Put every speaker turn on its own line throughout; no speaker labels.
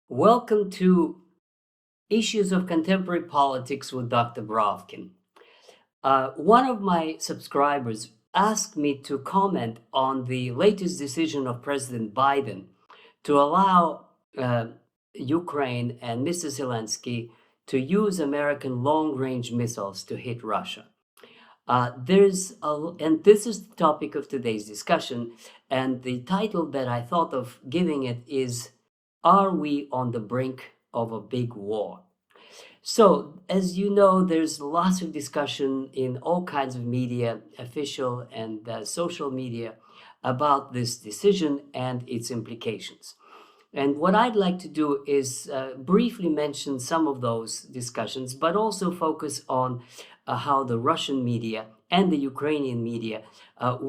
Welcome to Issues of Contemporary Politics with Dr. Brovkin. One of my subscribers asked me to comment on the latest decision of President Biden to allow Ukraine and Mr. Zelensky to use American long-range missiles to hit Russia. And this is the topic of today's discussion, and the title that I thought of giving it is, Are we on the brink of a big war? So, as you know, there's lots of discussion in all kinds of media, official and social media, about this decision and its implications. And what I'd like to do is briefly mention some of those discussions, but also focus on how the Russian media and the Ukrainian media,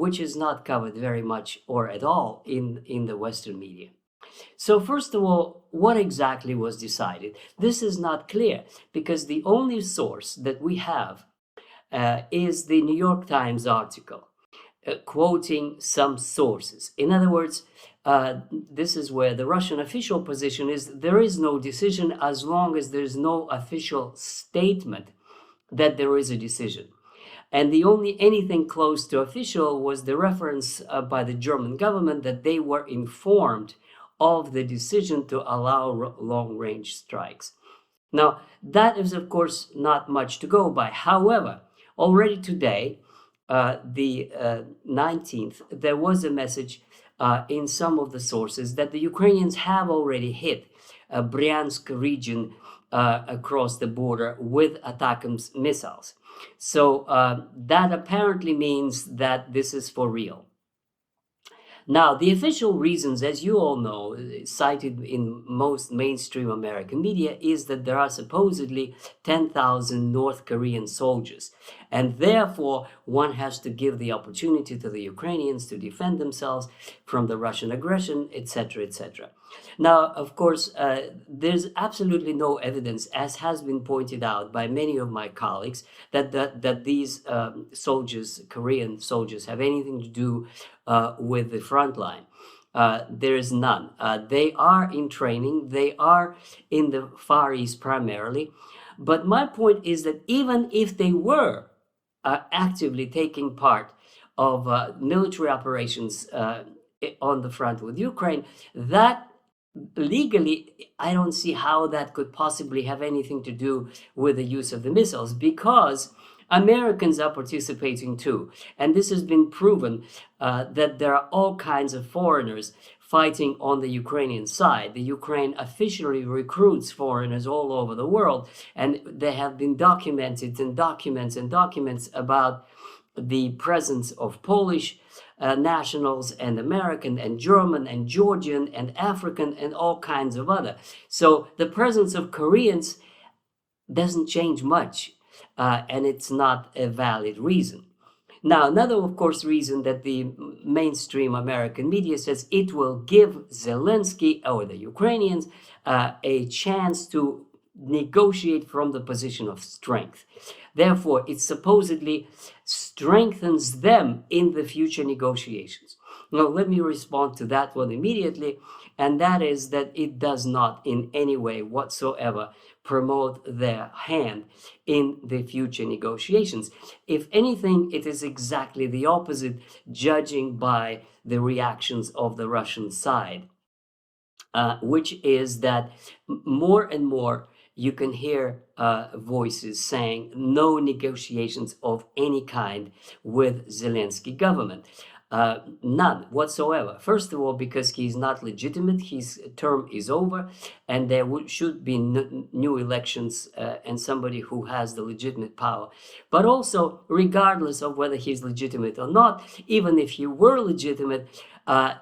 which is not covered very much or at all in the Western media. So first of all, what exactly was decided? This is not clear because the only source that we have is the New York Times article quoting some sources. In other words, this is where the Russian official position is: there is no decision as long as there's no official statement that there is a decision. And the only anything close to official was the reference by the German government that they were informed of the decision to allow long-range strikes. Now, that is, of course, not much to go by. However, already today, the 19th, there was a message in some of the sources that the Ukrainians have already hit Bryansk region across the border with ATACMS missiles. So that apparently means that this is for real. Now, the official reasons, as you all know, cited in most mainstream American media, is that there are supposedly 10,000 North Korean soldiers, and therefore one has to give the opportunity to the Ukrainians to defend themselves from the Russian aggression, etc., etc. Now, of course, there's absolutely no evidence, as has been pointed out by many of my colleagues, that these soldiers, Korean soldiers, have anything to do with the front line. There is none. They are in training. They are in the Far East primarily. But my point is that even if they were actively taking part of military operations on the front with Ukraine, that legally, I don't see how that could possibly have anything to do with the use of the missiles, because Americans are participating too. And this has been proven that there are all kinds of foreigners fighting on the Ukrainian side. The Ukraine officially recruits foreigners all over the world, and they have been documented in documents and documents about the presence of Polish nationals and American and German and Georgian and African and all kinds of other. So the presence of Koreans doesn't change much, and it's not a valid reason. Now, another, of course, reason that the mainstream American media says it will give Zelensky or the Ukrainians a chance to negotiate from the position of strength. Therefore, it supposedly strengthens them in the future negotiations. Now, let me respond to that one immediately, and that is that it does not in any way whatsoever promote their hand in the future negotiations. If anything, it is exactly the opposite, judging by the reactions of the Russian side, which is that more and more you can hear voices saying no negotiations of any kind with Zelensky government. None whatsoever. First of all, because he's not legitimate, his term is over, and there should be new elections and somebody who has the legitimate power. But also, regardless of whether he's legitimate or not, even if he were legitimate,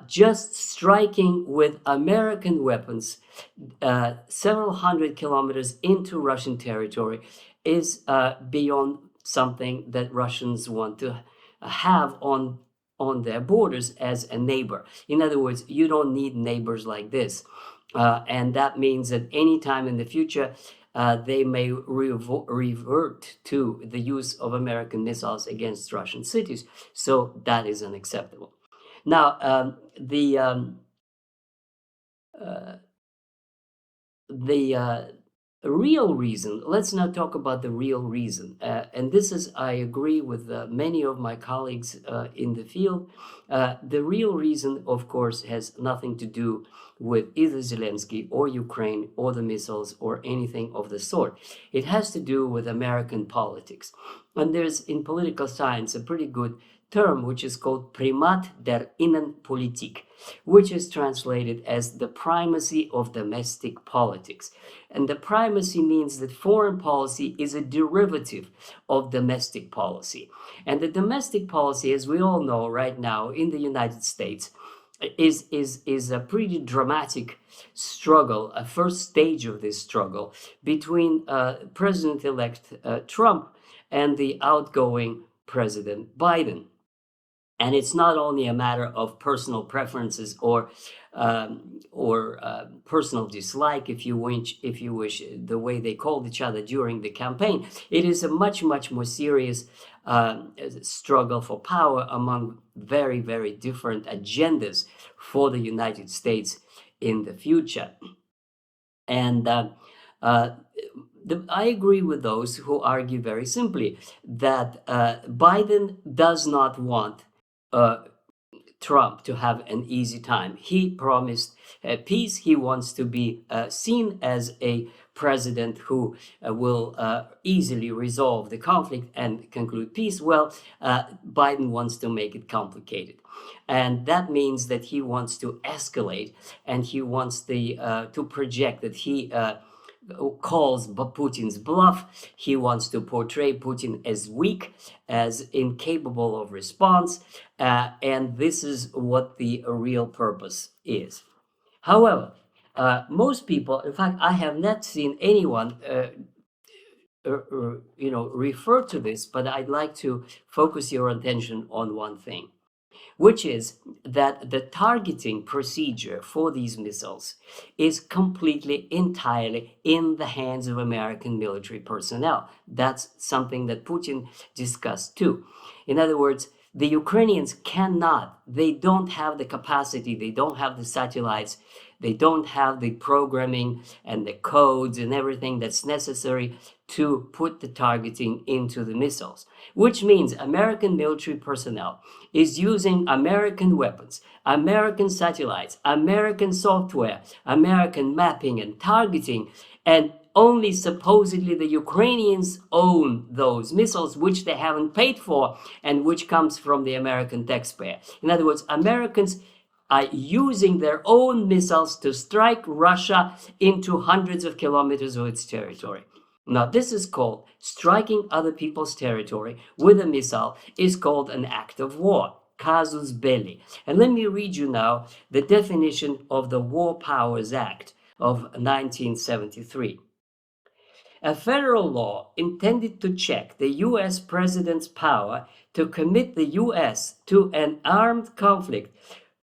just striking with American weapons several hundred kilometers into Russian territory is beyond something that Russians want to have on their borders as a neighbor. In other words, you don't need neighbors like this. And that means that any time in the future, they may revert to the use of American missiles against Russian cities. So that is unacceptable. Now, the real reason, let's now talk about the real reason. And this is, I agree with many of my colleagues in the field. The real reason, of course, has nothing to do with either Zelensky or Ukraine or the missiles or anything of the sort. It has to do with American politics. And there's in political science a pretty good term which is called Primat der Innenpolitik, which is translated as the primacy of domestic politics. And the primacy means that foreign policy is a derivative of domestic policy. And the domestic policy, as we all know right now in the United States, is a pretty dramatic struggle, a first stage of this struggle between President-elect Trump and the outgoing President Biden. And it's not only a matter of personal preferences or personal dislike, if you wish, the way they called each other during the campaign. It is a much more serious struggle for power among very different agendas for the United States in the future. And I agree with those who argue very simply that Biden does not want Trump to have an easy time. He promised peace. He wants to be seen as a president who will easily resolve the conflict and conclude peace. Well, Biden wants to make it complicated. And that means that he wants to escalate, and he wants to project that he calls Putin's bluff. He wants to portray Putin as weak, as incapable of response, and this is what the real purpose is. However, most people, in fact, I have not seen anyone refer to this, but I'd like to focus your attention on one thing, which is that the targeting procedure for these missiles is completely, entirely in the hands of American military personnel. That's something that Putin discussed too. In other words, the Ukrainians they don't have the capacity, they don't have the satellites, they don't have the programming and the codes and everything that's necessary to put the targeting into the missiles, which means American military personnel is using American weapons, American satellites, American software, American mapping and targeting, and only supposedly the Ukrainians own those missiles, which they haven't paid for and which comes from the American taxpayer. In other words, Americans are using their own missiles to strike Russia into hundreds of kilometers of its territory. Now, this is called striking other people's territory with a missile is called an act of war, casus belli. And let me read you now the definition of the War Powers Act of 1973. A federal law intended to check the U.S. president's power to commit the U.S. to an armed conflict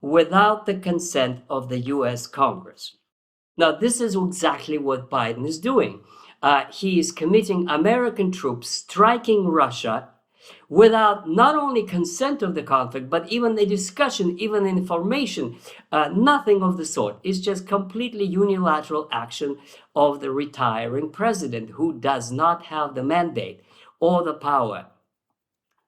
without the consent of the U.S. Congress. Now, this is exactly what Biden is doing. He is committing American troops striking Russia without not only consent of the conflict, but even a discussion, even information, nothing of the sort. It's just completely unilateral action of the retiring president who does not have the mandate or the power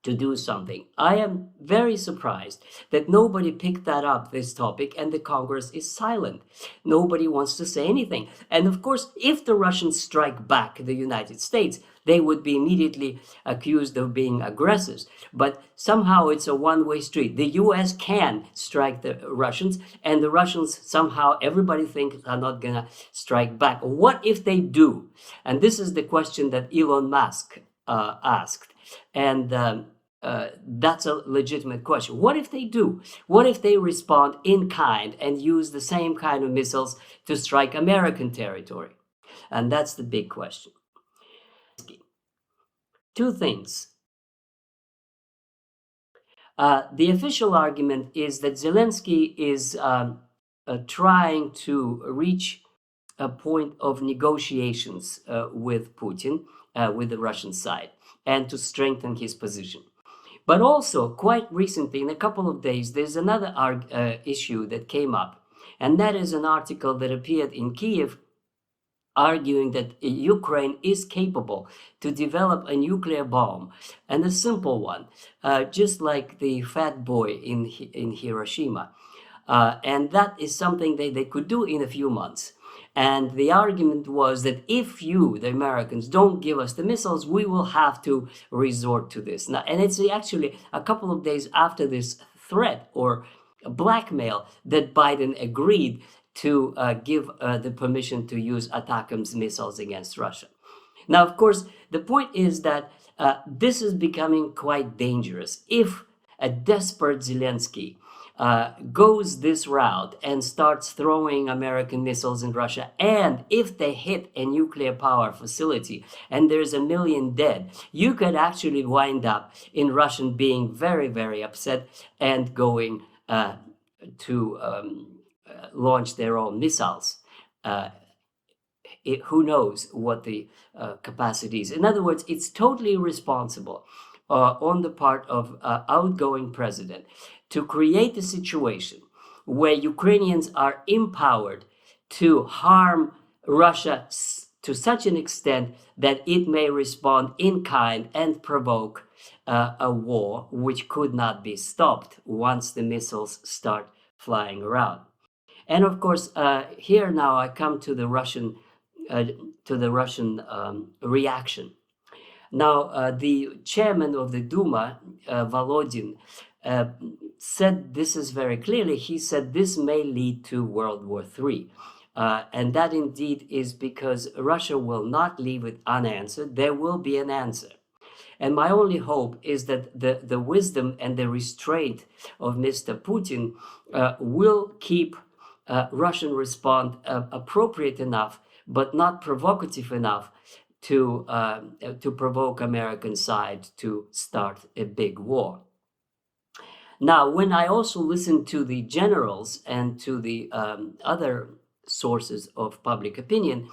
to do something. I am very surprised that nobody picked that up, this topic, and the Congress is silent. Nobody wants to say anything. And of course, if the Russians strike back the United States, they would be immediately accused of being aggressors. But somehow it's a one-way street. The US can strike the Russians, and the Russians somehow, everybody thinks, are not going to strike back. What if they do? And this is the question that Elon Musk asked. And that's a legitimate question. What if they do? What if they respond in kind and use the same kind of missiles to strike American territory? And that's the big question. Two things. The official argument is that Zelensky is trying to reach a point of negotiations with Putin, with the Russian side, and to strengthen his position. But also, quite recently, in a couple of days, there's another issue that came up, and that is an article that appeared in Kiev arguing that Ukraine is capable to develop a nuclear bomb, and a simple one, just like the fat boy in Hiroshima. And that is something they could do in a few months. And the argument was that if you, the Americans, don't give us the missiles, we will have to resort to this. Now, and it's actually a couple of days after this threat or blackmail that Biden agreed to give the permission to use ATACMS missiles against Russia. Now, of course, the point is that this is becoming quite dangerous. If a desperate Zelensky goes this route and starts throwing American missiles in Russia, and if they hit a nuclear power facility and there's 1 million dead, you could actually wind up in Russia being very, very upset and going to launch their own missiles. Who knows what the capacity is. In other words, it's totally irresponsible on the part of outgoing president to create a situation where Ukrainians are empowered to harm Russia to such an extent that it may respond in kind and provoke a war which could not be stopped once the missiles start flying around. And of course, here now I come to the Russian reaction. Now, the chairman of the Duma, Volodin, said this is very clearly. He said this may lead to World War III. And that indeed is because Russia will not leave it unanswered. There will be an answer. And my only hope is that the wisdom and the restraint of Mr. Putin will keep Russian response appropriate enough, but not provocative enough to provoke American side to start a big war. Now, when I also listen to the generals and to the other sources of public opinion,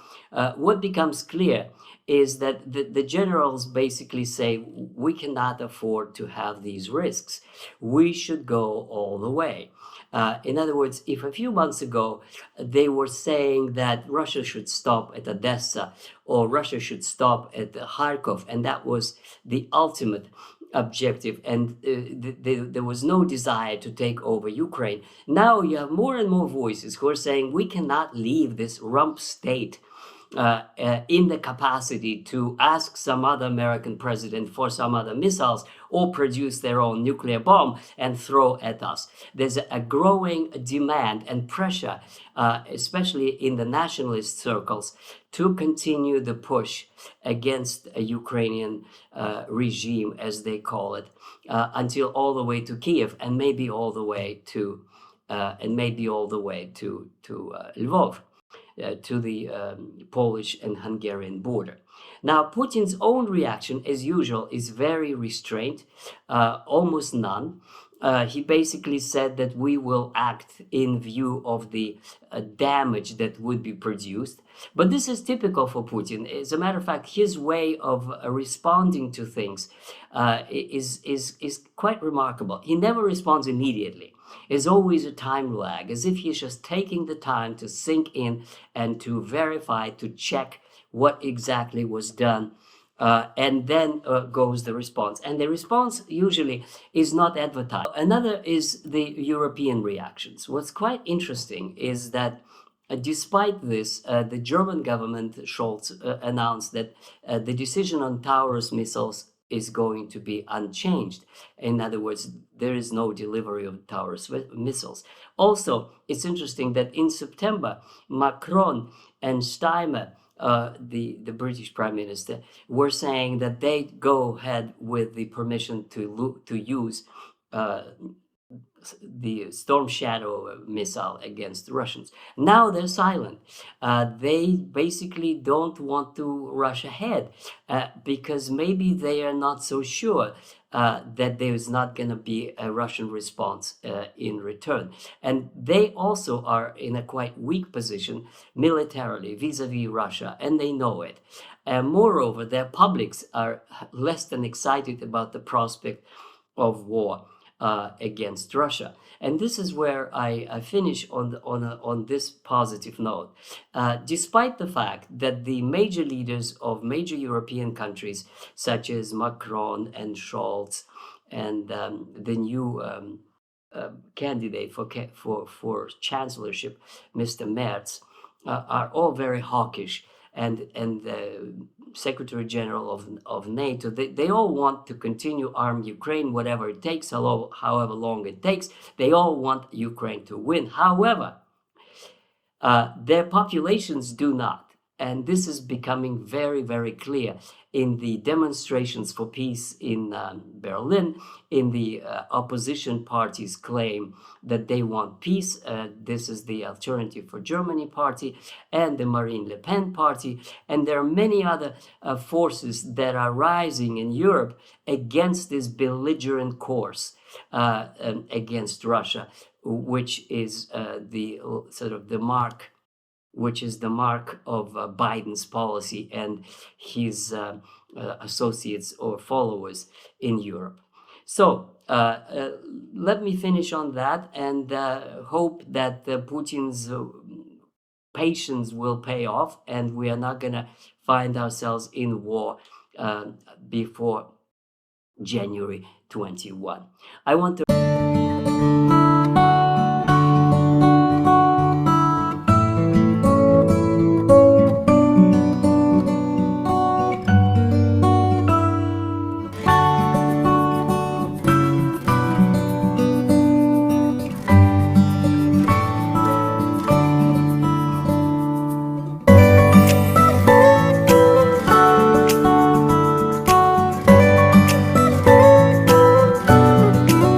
what becomes clear is that the generals basically say we cannot afford to have these risks. We should go all the way. In other words, if a few months ago they were saying that Russia should stop at Odessa or Russia should stop at Kharkov, and that was the ultimate objective, and there was no desire to take over Ukraine. Now you have more and more voices who are saying we cannot leave this rump state in the capacity to ask some other American president for some other missiles or produce their own nuclear bomb and throw at us. There's a growing demand and pressure, especially in the nationalist circles, to continue the push against a Ukrainian regime, as they call it, until all the way to Kiev and maybe all the way to Lvov. To the Polish and Hungarian border. Now, Putin's own reaction, as usual, is very restrained, almost none. He basically said that we will act in view of the damage that would be produced. But this is typical for Putin. As a matter of fact, his way of responding to things is quite remarkable. He never responds immediately. There's always a time lag, as if he's just taking the time to sink in and to verify, to check what exactly was done. And then goes the response. And the response usually is not advertised. Another is the European reactions. What's quite interesting is that despite this, the German government, Scholz, announced that the decision on Taurus missiles is going to be unchanged. In other words, there is no delivery of Taurus missiles. Also, it's interesting that in September, Macron and Steinmeier, the British Prime Minister, were saying that they go ahead with the permission to use the Storm Shadow missile against the Russians. Now they're silent. They basically don't want to rush ahead because maybe they are not so sure that there is not going to be a Russian response in return. And they also are in a quite weak position militarily vis-a-vis Russia, and they know it. And moreover, their publics are less than excited about the prospect of war. against Russia. And this is where I finish on this positive note. Despite the fact that the major leaders of major European countries, such as Macron and Scholz, and the new candidate for chancellorship, Mr. Merz, are all very hawkish, and the Secretary General of NATO, they all want to continue arm Ukraine, whatever it takes, however long it takes. They all want Ukraine to win. However, their populations do not. And this is becoming very, very clear in the demonstrations for peace in Berlin, in the opposition parties' claim that they want peace. This is the Alternative for Germany party and the Marine Le Pen party. And there are many other forces that are rising in Europe against this belligerent course against Russia, which is the sort of the mark of Biden's policy and his associates or followers in Europe. So let me finish on that and hope that Putin's patience will pay off and we are not going to find ourselves in war before January 21. I want to